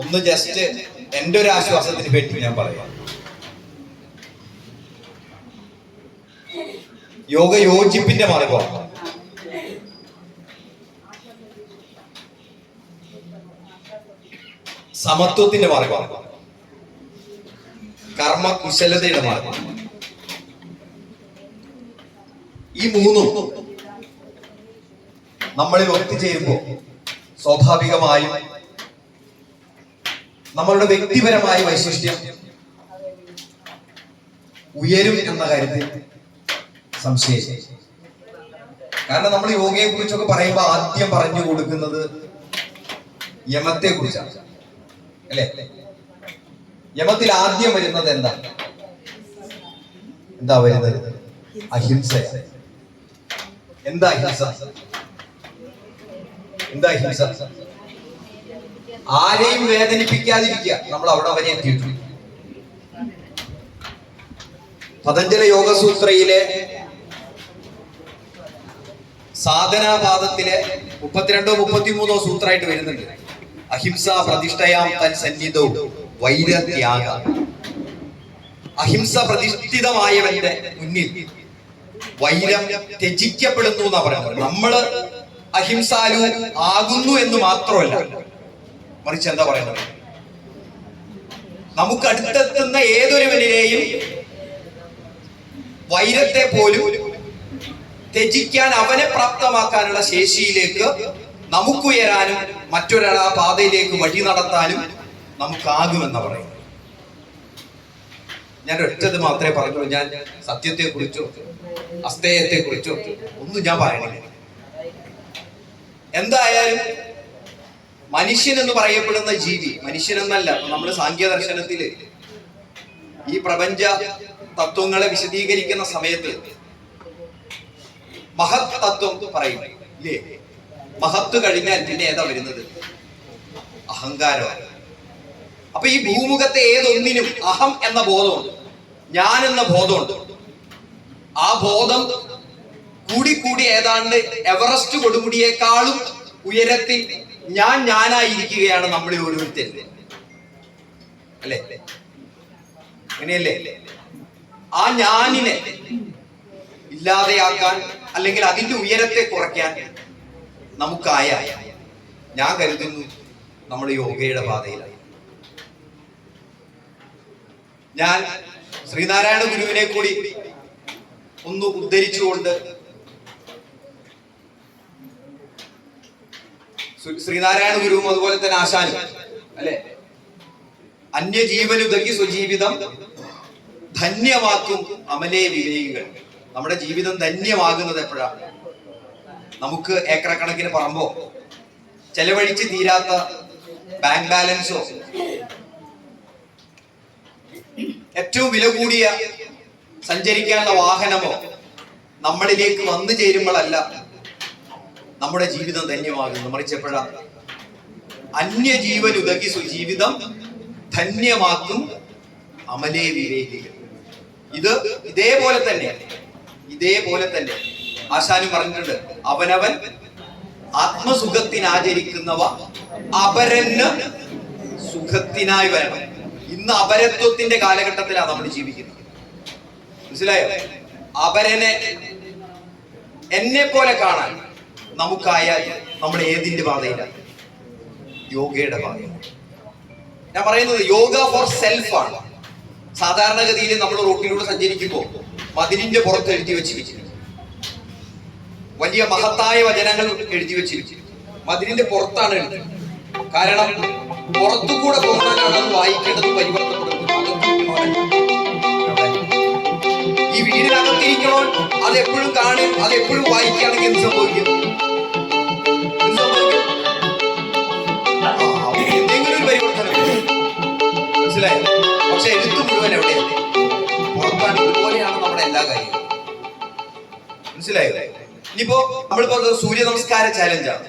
ഒന്ന് ജസ്റ്റ് എൻ്റെ ഒരു ആശ്വാസത്തിന് വേണ്ടി ഞാൻ പറയാം. യോഗ യോജിപ്പിന്റെ മാർഗമാണ്. സമത്വത്തിന്റെ മാർഗമാണ്. കർമ്മകുശലതയുടെ മാർഗം. ഈ മൂന്നും നമ്മളിൽ ഒത്തുചേരുമ്പോൾ സ്വാഭാവികമായും നമ്മളുടെ വ്യക്തിപരമായ വൈശിഷ്ട്യം ഉയരും എന്ന കാര്യത്തിൽ സംശയം. കാരണം നമ്മൾ യോഗയെ കുറിച്ചൊക്കെ പറയുമ്പോൾ ആദ്യം പറഞ്ഞു കൊടുക്കുന്നത് യമത്തെ കുറിച്ചാണ്, അല്ലെ? യമത്തിൽ ആദ്യം വരുന്നത് എന്താ വരുന്നത്? അഹിംസ. എന്താ അഹിംസ? ആരെയും വേദനിപ്പിക്കാതിരിക്കുക. നമ്മൾ അവിടെ വരെ എത്തിയിട്ടുണ്ട്. പതഞ്ജലി യോഗസൂത്രയിലെ സാധനാപാദത്തിലെ 32 33 സൂത്രമായിട്ട് വരുന്നുണ്ട്. അഹിംസ പ്രതിഷ്ഠയാം തൻ സന്നിധോ വൈരത്യാഗ. അഹിംസ പ്രതിഷ്ഠിതമായവന്റെ മുന്നിൽ വൈരം ത്യജിക്കപ്പെടുന്നു എന്നാ പറയുന്നത്. നമ്മള് അഹിംസാലു ആകുന്നു എന്ന് മാത്രമല്ല, മറിച്ച് എന്താ പറയുന്നത്? നമുക്ക് അടുത്തെത്തുന്ന ഏതൊരുവനെയും വൈരത്തെ പോലും ത്യജിക്കാൻ, അവനെ പ്രാപ്തമാക്കാനുള്ള ശേഷിയിലേക്ക് നമുക്കുയരാനും മറ്റൊരാൾ ആ പാതയിലേക്ക് വഴി നടത്താനും നമുക്കാകുമെന്ന് പറയുന്നു. ഞാൻ ഒറ്റത് മാത്രമേ പറഞ്ഞുള്ളൂ. ഞാൻ സത്യത്തെ കുറിച്ചോ അസ്തേയത്തെ കുറിച്ചോ ഒന്നും ഞാൻ പറയണില്ല. എന്തായാലും മനുഷ്യൻ എന്ന് പറയപ്പെടുന്ന ജീവി, മനുഷ്യനെന്നല്ല, നമ്മൾ സാഖ്യ ദർശനത്തില് ഈ പ്രപഞ്ച തത്വങ്ങളെ വിശദീകരിക്കുന്ന സമയത്ത് മഹത് തത്വം പറയും, ഇല്ലേ? മഹത്ത് കഴിഞ്ഞാൽ പിന്നെ ഏതാ വരുന്നത്? അഹങ്കാരമാണ്. അപ്പൊ ഈ ഭൂമുഖത്തെ ഏതൊന്നിനും അഹം എന്ന ബോധമുണ്ട്, ഞാൻ എന്ന ബോധമുണ്ട്. ആ ബോധം കൂടി ഏതാണ്ട് എവറസ്റ്റ് കൊടുമുടിയേക്കാളും ഉയരത്തിൽ ഞാനായിരിക്കുകയാണ് നമ്മളിൽ ഓരോരുത്തരും, അല്ലേ? അങ്ങനെയല്ലേ? ആ ഞാനിനെ ഇല്ലാതെയാക്കാൻ അല്ലെങ്കിൽ അതിന്റെ ഉയരത്തെ കുറയ്ക്കാൻ നമുക്കായ, ഞാൻ കരുതുന്നു നമ്മുടെ യോഗയുടെ പാതയിലായി. ഞാൻ ശ്രീനാരായണ ഗുരുവിനെ കൂടി ഒന്ന് ഉദ്ധരിച്ചുകൊണ്ട്, ശ്രീനാരായണ ഗുരുവും അതുപോലെ തന്നെ ആശാനും, അല്ലെ? അന്യജീവനുതകി സ്വജീവിതം ധന്യമാക്കും അമലേ വിവേകികൾ. നമ്മുടെ ജീവിതം ധന്യമാകുന്നത് എപ്പോഴാണ്? നമുക്ക് ഏക്കറക്കണക്കിന് പറമ്പോ, ചെലവഴിച്ച് തീരാത്ത ബാങ്ക് ബാലൻസോ, ഏറ്റവും വില കൂടിയ സഞ്ചരിക്കാനുള്ള വാഹനമോ നമ്മളിലേക്ക് വന്നു ചേരുമ്പോഴല്ല നമ്മുടെ ജീവിതം ധന്യമാകുന്നു. മറിച്ച് എപ്പോഴാണ്? അന്യജീവനുതകി സ്വജീവിതം ധന്യമാക്കും അമലേ വിവേകികൾ. ഇതേപോലെ തന്നെ ആശാനും പറഞ്ഞിട്ടുണ്ട്, അവനവൻ ആത്മസുഖത്തിനാചരിക്കുന്നവ അപരന് സുഖത്തിനായി വരണം. ഇന്ന് അപരത്വത്തിന്റെ കാലഘട്ടത്തിലാണ് നമ്മൾ ജീവിക്കുന്നത്. മനസ്സിലായോ? അപരനെ എന്നെ പോലെ കാണാൻ നമുക്കായാൽ നമ്മൾ ഏതിന്റെ പാതയിലാണ്? യോഗയുടെ പാതയാണ്. ഞാൻ പറയുന്നത് യോഗ ഫോർ സെൽഫ് ആണ്. സാധാരണഗതിയിൽ നമ്മൾ റോട്ടിലൂടെ സഞ്ചരിക്കുമ്പോൾ മതിലിന്റെ പുറത്ത് എഴുതി വെച്ചിരിക്കുന്നു, വലിയ മഹത്തായ വചനങ്ങൾ എഴുതി വെച്ചിരിക്കുന്നു. മതിലിന്റെ പുറത്താണ് എഴുതി. കാരണം പുറത്തുകൂടെ പോകാനാണ് അത് വായിക്കേണ്ടത്, പരിവർത്തപ്പെടുന്നത്. ഈ വീടിനകത്തിരിക്കണോ അതെപ്പോഴും കാണും, അതെപ്പോഴും വായിക്കുകയാണെങ്കിൽ എന്ത് സംഭവിക്കും? എന്തെങ്കിലും ഒരു പരിവർത്തനം, മനസ്സിലായോ? പക്ഷെ എഴുത്ത് മുഴുവൻ എവിടെയാണ്? പുറത്താണ്. ഇതുപോലെയാണ് നമ്മുടെ എല്ലാ കാര്യങ്ങളും. മനസ്സിലായോ? ഇനിയിപ്പോ നമ്മളിപ്പോ സൂര്യ നമസ്കാര ചാലഞ്ചാണ്.